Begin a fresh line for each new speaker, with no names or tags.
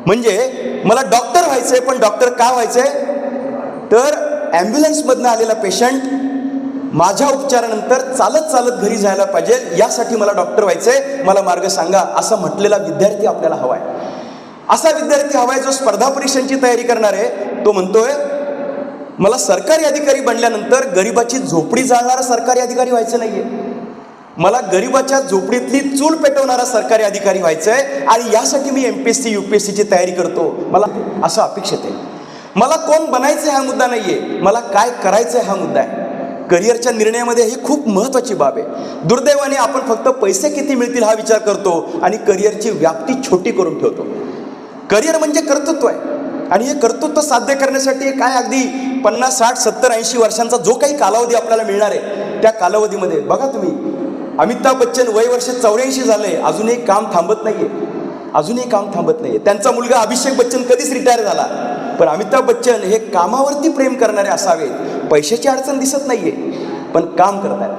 म्हणजे मला डॉक्टर व्हायचंय, पण डॉक्टर का व्हायचंय? तर ॲम्ब्युलन्समधनं आलेला पेशंट माझ्या उपचारानंतर चालत चालत घरी जायला पाहिजे, यासाठी मला डॉक्टर व्हायचंय, मला मार्ग सांगा, असं म्हटलेला विद्यार्थी आपल्याला हवाय. असा विद्यार्थी हवाय जो स्पर्धा परीक्षांची तयारी करणार आहे. तो म्हणतोय मला सरकारी अधिकारी बनल्यानंतर गरिबाची झोपडी जाळणारा सरकारी अधिकारी व्हायचं नाहीये, मला गरिबाच्या झोपडीतली चूल पेटवणारा सरकारी अधिकारी व्हायचंय, आणि यासाठी मी MPSC UPSCची तयारी करतो. मला असं अपेक्षित आहे. मला कोण बनायचं हा मुद्दा नाहीये, मला काय करायचंय हा मुद्दा आहे. करिअरच्या निर्णयामध्ये ही खूप महत्त्वाची बाब आहे. दुर्दैवाने आपण फक्त पैसे किती मिळतील हा विचार करतो आणि करिअरची व्याप्ती छोटी करून ठेवतो. करिअर म्हणजे कर्तृत्व आहे, आणि हे कर्तृत्व साध्य करण्यासाठी काय अगदी 50, 60, 70, 80 वर्षांचा जो काही कालावधी आपल्याला मिळणार आहे, त्या कालावधीमध्ये बघा तुम्ही, अमिताभ बच्चन वय वर्ष 84 झाले, अजूनही काम थांबत नाहीये, अजूनही काम थांबत नाहीये. त्यांचा मुलगा अभिषेक बच्चन कधीच रिटायर झाला, पण अमिताभ बच्चन हे कामावरती प्रेम करणारे असावेत. पैशाची अडचण दिसत नाहीये, पण काम करतात.